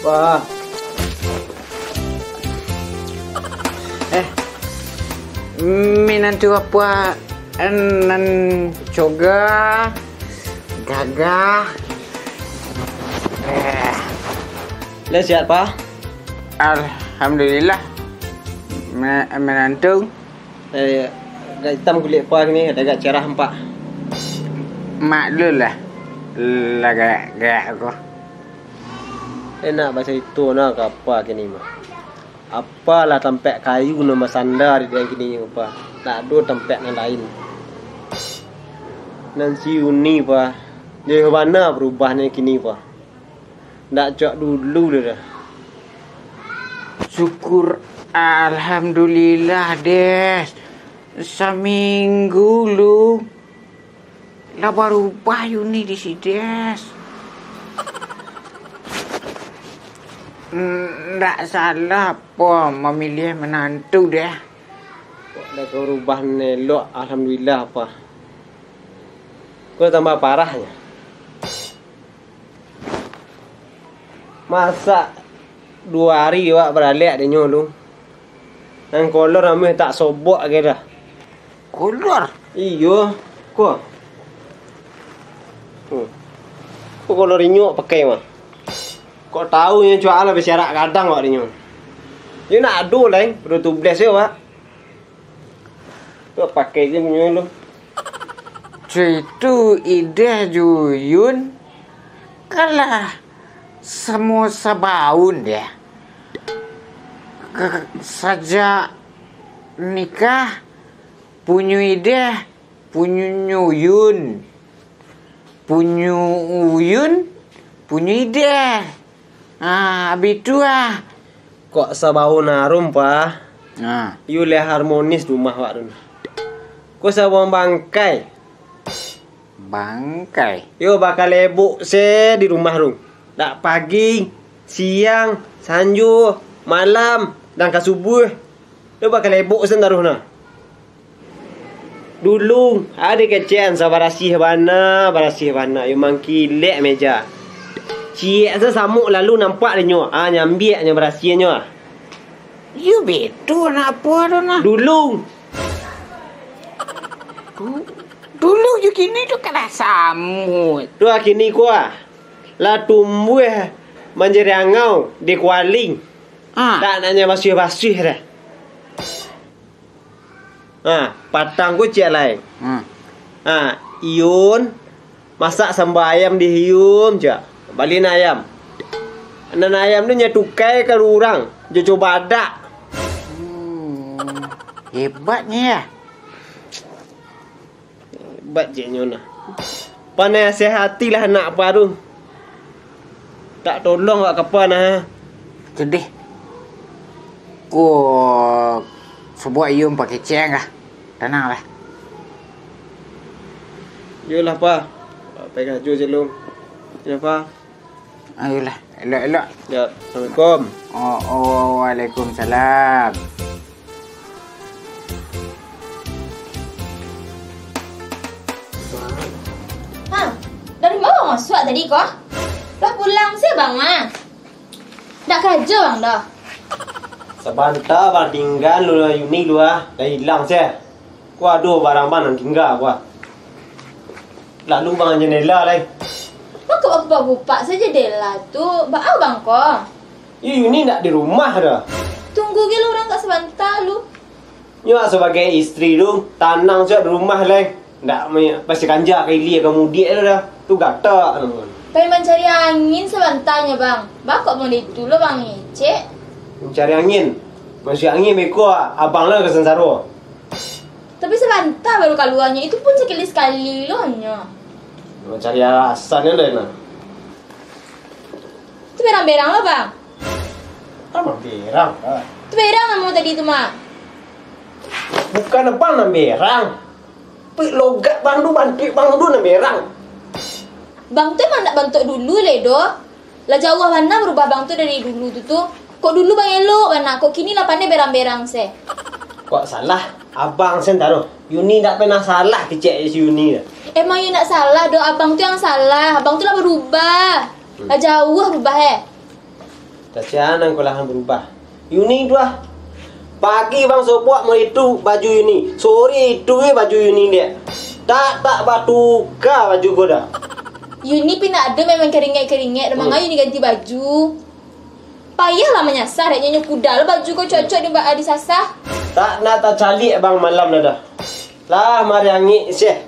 Wah. Minantu apa? Nan coga gagah. Lah sihat, Pak? Alhamdulillah. Menantu. Agak hitam kulit Pak ni, agak cerah Pak. Mak lu lah. Gagak aku. Enak bahasa itu nak apa kini mah. Apalah tempat kayu nama sandar di kini apa. Tak ada tempat yang lain. Nanti uni Pak. Dia mana berubahnya kini Pak. Tak cak dulu dah. Syukur alhamdulillah des. Seminggu lu. Lah baru ubah ni di si des. Tak salah apa memilih menantu dia. Dah kau rubah nelok alhamdulillah apa. Kau tambah parahnya. Masa 2 hari awak beralek dia nyolong. Nang kolor ame tak sobok ke dah. Kolor? Iyo, kau. Kau kolor inyok pakai mah. Kau tahu yang jual lah bersyarat kadang awak dia nyolong. Dia nak adu lah, perlu tu bless ya awak. Kau pakai je nyolong. Itu ide Juyun. Kalah semua sebaun dia. Sejak nikah punya ide punya Uyun. Punya Uyun punya ide. Habis tu lah. Kok sebaun harum pa? You le harmonis rumah awak tu. Kau sabang bangkai. Bangkai? Yo bakal lebok se di rumah tu. Tak pagi, siang, sanju, malam dan ke subuh. Yo bakal lebok se taruh na. Dulu ada kecian sabarasih bana, yo mangkilek meja. Cik asa samuk lalu nampak dia nyo. Nyambiaknya berasianya. You betul nak apa tu nak? Dulu you kini tu kena samut. tu kini kuah. La tumbuh menjadi angau di kualing. Tak nanya basuh-basuh dah. Patang ku cik lain. Iun masak sambal ayam di hium je. Balin ayam. Nan ayam tu nya tukai ke orang. Dia coba ada. Hebatnya ya. Hebat je nyona. Pandai sehatilah nak apa tu. Tak tolong awak kapan nah. Sedih. Ku sebuah ium pakai ceng lah. Tenang lah. Yolah pa. Pegang ju jelum. Ya pa. Ayolah, elok-elok. Ya, Assalamualaikum. Waalaikumsalam. Dari mana masuk tadi kau? Dah pulang sih bang mah. Dah kerja bang dah. Sebentar bang tinggal lu Yuni lu dah hilang saya. Ku ada barang mana tinggal gua. Lalu bang jendela lai. Kau buka saja dela tu. Bau bang kau. Yuni nak di rumah dah. Tunggu gila orang kat sebentar lu. Yo sebagai isteri tu tanang je di rumah lai. Ndak pasti kanja ke ili ke mudik dah. Tu gata teman. Pengen mencari angin sebentarnya bang. Bakok mau itu lo bang Cik. Mencari angin. Masih angin beko abang lah ke Sensaro. Tapi sebentar baru keluarnya. Itu pun sekali-sekali lo hanya. Mencari alasannya lain lah. Itu berang-berang lo bang. Apa berang? Itu berang nama tadi tu mak. Bukan apa nak berang. Pik logat bang tu bantu bang tu nak berang. Bang tu emang nak bantu dulu ledo. Lah jauh mana berubah bang tu dari dulu tu tu. Kok dulu bang elok mana. Kok kini lah pandai berang-berang se. Kok salah? Abang sen taruh. Yuni tak pernah salah kecek si Yuni. Emang you nak salah do. Abang tu yang salah. Abang tu lah berubah. Lah jauh berubah Tasianan kau lahan berubah. Yuni tu ah. Pagi bang sobuat mau itu baju Yuni. Sore itu baju Yuni dia. Tak batuka baju kau dah. Yuni pun nak ada memang keringet-keringet. Memang Yuni ganti baju. Payahlah menyasar. Nyanyi kuda lah baju kau cocok di sasah. Tak nak tak calik bang malam dah. Lah mari angin sih.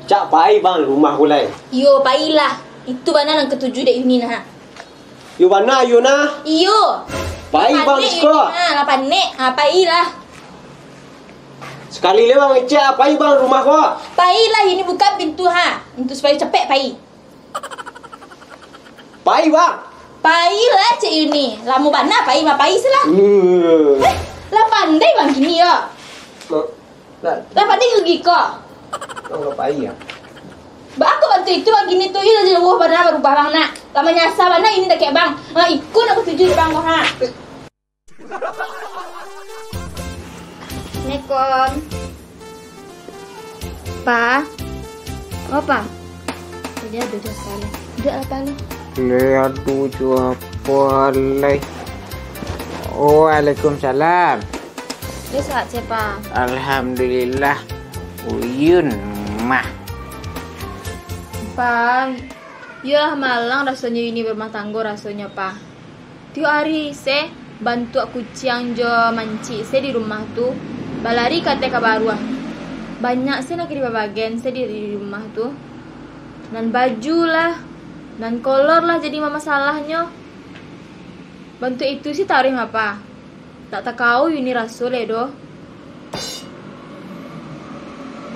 Cak pai bang rumah kau lain. Yo, pailah. Itu mana yang ketujuh dek Yuni nah. Yo mana yo nah? Iyo. Pai bang sekolah. Lah panik. Pailah. Sekali le bang ngecek pai bang rumah kau. Pailah ini buka pintu ha. Untuk supaya cepet pai. Pai bang. Pailah Cik Yuni. Lama mana pai mah pai selah. Lah pandai bang gini ya. Lah pandai lagi kok. Kau pai ya. Aku bantu itu bang gini tuh. Iya jadi wah benar berubah bang nak. Lama nyasa mana ini tak kayak bang. Nah ikut aku tuju bang kau ha. Assalamualaikum. Pa. Apa? Dia duduk sekali. Duduk apa lu? Lihat tuju apa lagi? Waalaikumsalam. Dia sehat siapa? Alhamdulillah. Uyun mah. Pa. Ya malang rasanya ini berumah tangga rasanya pa. Tiap hari saya bantu aku kucing jo manci saya di rumah tuh. Balari kata kabarua. Banyak saya nak kira bagian saya di rumah tuh. Dan baju lah. Dan kolor lah jadi masalahnya. Bantu itu sih tarik apa? Tak tahu ini rasul do.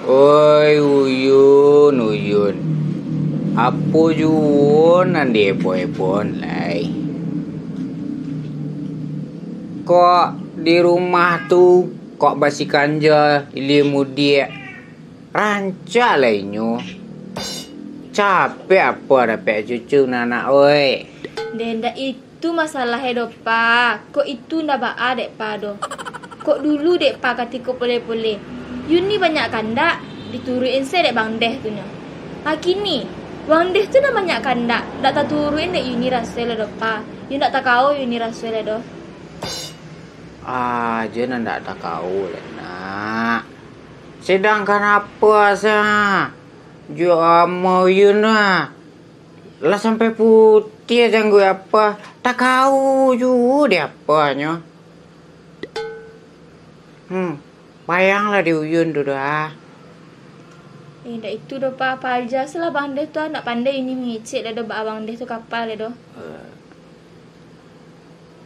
Oi Uyun. Apa juon ande epon lai. Kok di rumah tuh kok basi kanja ilmu dia rancak lainnya. Capek apa dapat cucu anak oi. Denda itu masalahnya do pa. Kok itu ndak baa dek pa do. Kok dulu dek pa katiko pole-pole. Yuni banyak kandak dituruin saya dek bang deh tu nya. Kini bang deh tu nak banyak kandak. Dak tak turuin dek Yuni rasel do pa. Yuni dak tak kau Yuni rasel do. Jangan tak kau lah nak. Sedangkan apa sah? Jua mau Yun lah sampai putih aja gue apa? Tak kau juga dia apanya. Bayanglah di Uyun tu dah. Dah itu do pa apa aja salah bang deh tu nak pandai ini mengicik dah do bang deh tu kapal do.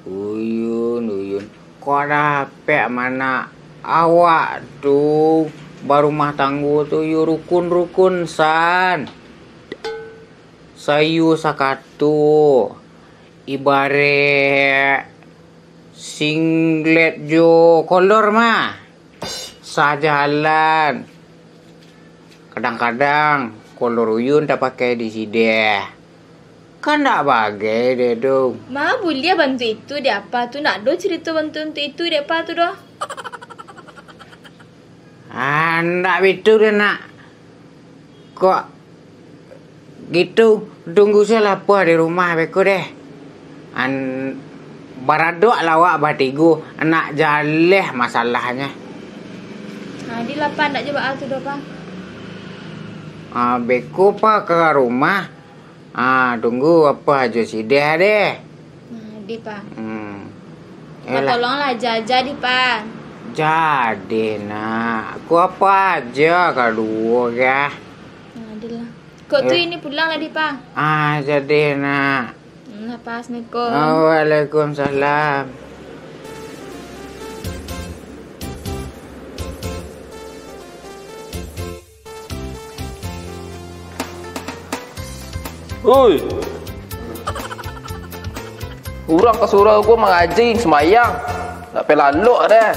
Uyun. Kau dapat mana awak tu baru rumah tangga tu you rukun san. Sayu sakatu ibarat singlet jo kolor mah sajalan. Kadang-kadang kolor Uyun tak pakai di sini. Kan tak bagai deh dong. Ma boleh bantu itu dia apa tu nak do cerita bantu itu dia apa tu doh. Ndak betul dia nak. Kok gitu tunggu saya lapar di rumah beko deh. Baradok lawak batigu nak jaleh masalahnya. Di lapan nak coba tu doh pa. Beko pa ke rumah. Tunggu apa aja si dia deh. Di pa. Tolonglah jaja di pa. Jadi nak, aku apa aja kedua ya. Adilah. Kok tu ini pulang lah di pa. Jadi nak. Apa Assalamualaikum. Waalaikumsalam. Oi. Orang ke surau aku mengaji semayang. Tak payah laluk dah.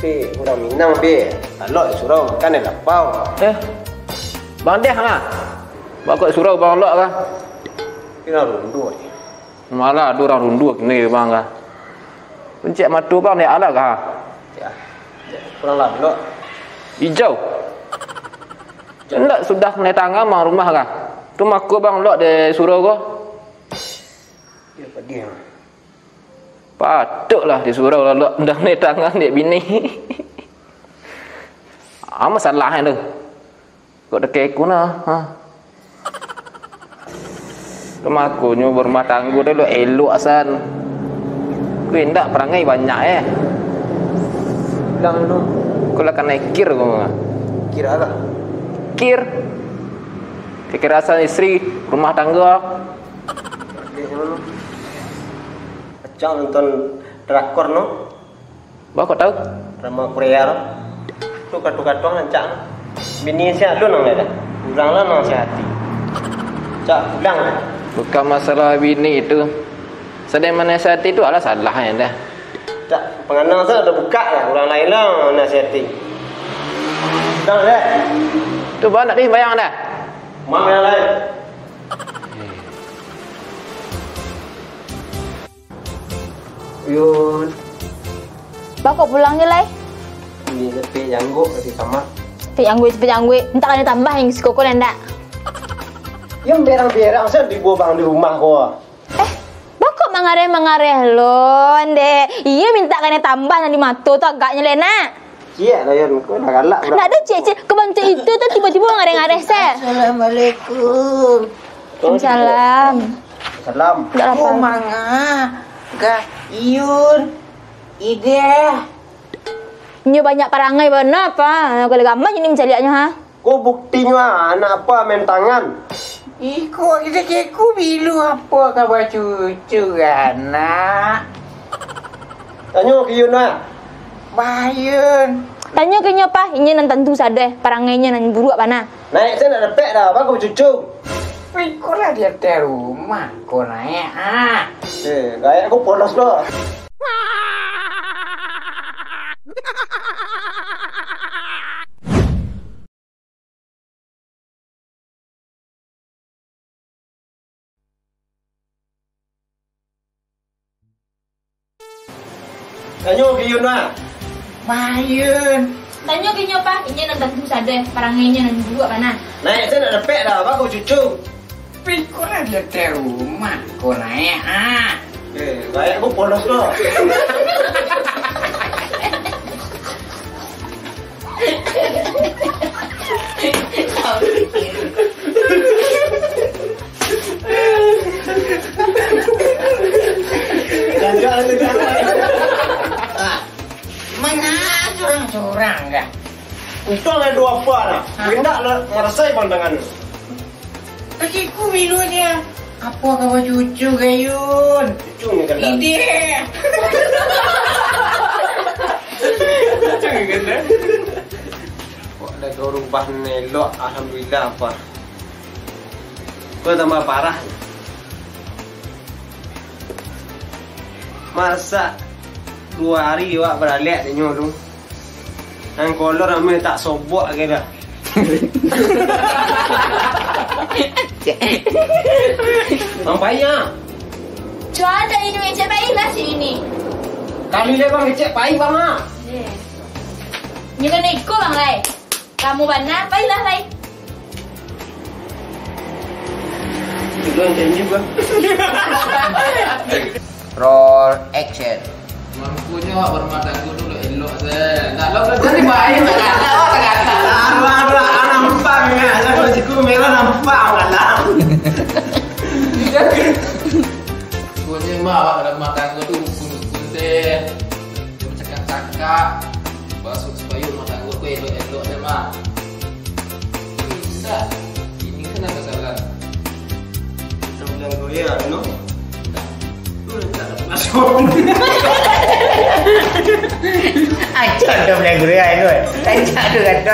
Kurang minang Alok surau kan ada lapau. Bang Deh lah. Bakal surau bang lok kah? Kira rundu ni. Malah ada orang rundu kini bang kah. Pencet matu bang ni ala kah? Ya. Kurang lalok. Hijau. Hendak sudah naik tangga bang rumah kah? Tu maku bang lok di surau kau. Dia. Patutlah disuruh lalu undang ni tangan dia bini. Masalah tu. Kok dekat aku nah. Rumah aku nyu berumah tangga dulu elok asan. Ku indak perangai banyak Bilang lu. Kau lah kena kir kau. Kira apa? Kir. Kekerasan isteri rumah tangga. Dia mana? Acang nonton drakor no. Bapak kau tahu? Drama Korea no. Tu katu-katuang acang. Bini sihat lu nang ada. Ulanglah nang sehati. Cak ulang. Bukan masalah bini itu. Sedang menasihati itu adalah salah ya dah. Tak penganang saya dah buka lah. Ulang lain lah nasihati. Ulang dah. Tu bawa nak pergi bayang dah. Mak yang lain. Yun. Bakok pulangnya lai. Ini sepi janggut di kamar. Cepet jangwe. Entah kena tambah yang si koko nanda. Yang berang-berang saya dibuang di rumah kau. Bakok mangareh lo, ande. Iya minta kena tambah nanti mato tu agaknya lena. Cia lah Yun, kau dah galak. Nak ada cek kebantu itu tu tiba-tiba ngareh-ngareh se. Assalamualaikum. Salam. Salam. Tak apa. Oh manga. Ga Iyun. Ide. Nyo banyak parangai benar apa? Kalau gambar ini mencarinya ha. Kau buktinya anak apa main tangan? Iko kita keku bilu apa kabar cucu anak. Tanya ke Yun lah. Bayun. Tanya ke nyo pa, ini nan tentu sadeh parangainya nan buruk mana. Naik saya nak dapat dah, apa kau cucu? Iko lah dia di rumah kau naik Gaya aku polos loh. Tanya ke Yun lah. Bayun. Tanya ke nyo pa, ini nan tentu sadeh parangainya nan buruk mana. Naik saya nak dapat dah, apa kau cucu? Iko lah dia di rumah kau naik Gaya aku polos loh. Mana curang-curang enggak? Untung ada dua apa lah. Windak lah merasai pandangan. Pakiku bilu dia. Apa kabar cucu Gayun? Cucu ni kan dah. Ide. Kok ada kau rubah nelok, alhamdulillah apa. Kau tambah parah. Masa 2 hari wak beralek dia nyoh tu. Ang kolor ramai tak sobok lagi dah. Nampaknya. Cuaca ada ini macam baik lah sini. Kali dia bang kecek pai bang ah. Nyo kena ikut bang lai. Kamu mana? Baiklah lai. Itu yang janji juga. Roll action. Mampunya awak berumah tangga dulu elok saya. Tak lo jadi baik tak kata. Arwah nampak enggak? Saya bajuku merah nampak enggak? Pokoknya mak awak dalam rumah tangga tu rukun-rukun teh. Bercakap-cakap. Basuh supaya rumah tangga tu elok-elok deh mak. Tidak. Ini kan ada kesalahan. Sebelah Korea, no? Tu tak ada masuk. Acak dah boleh gerai tu. Acak tu kata.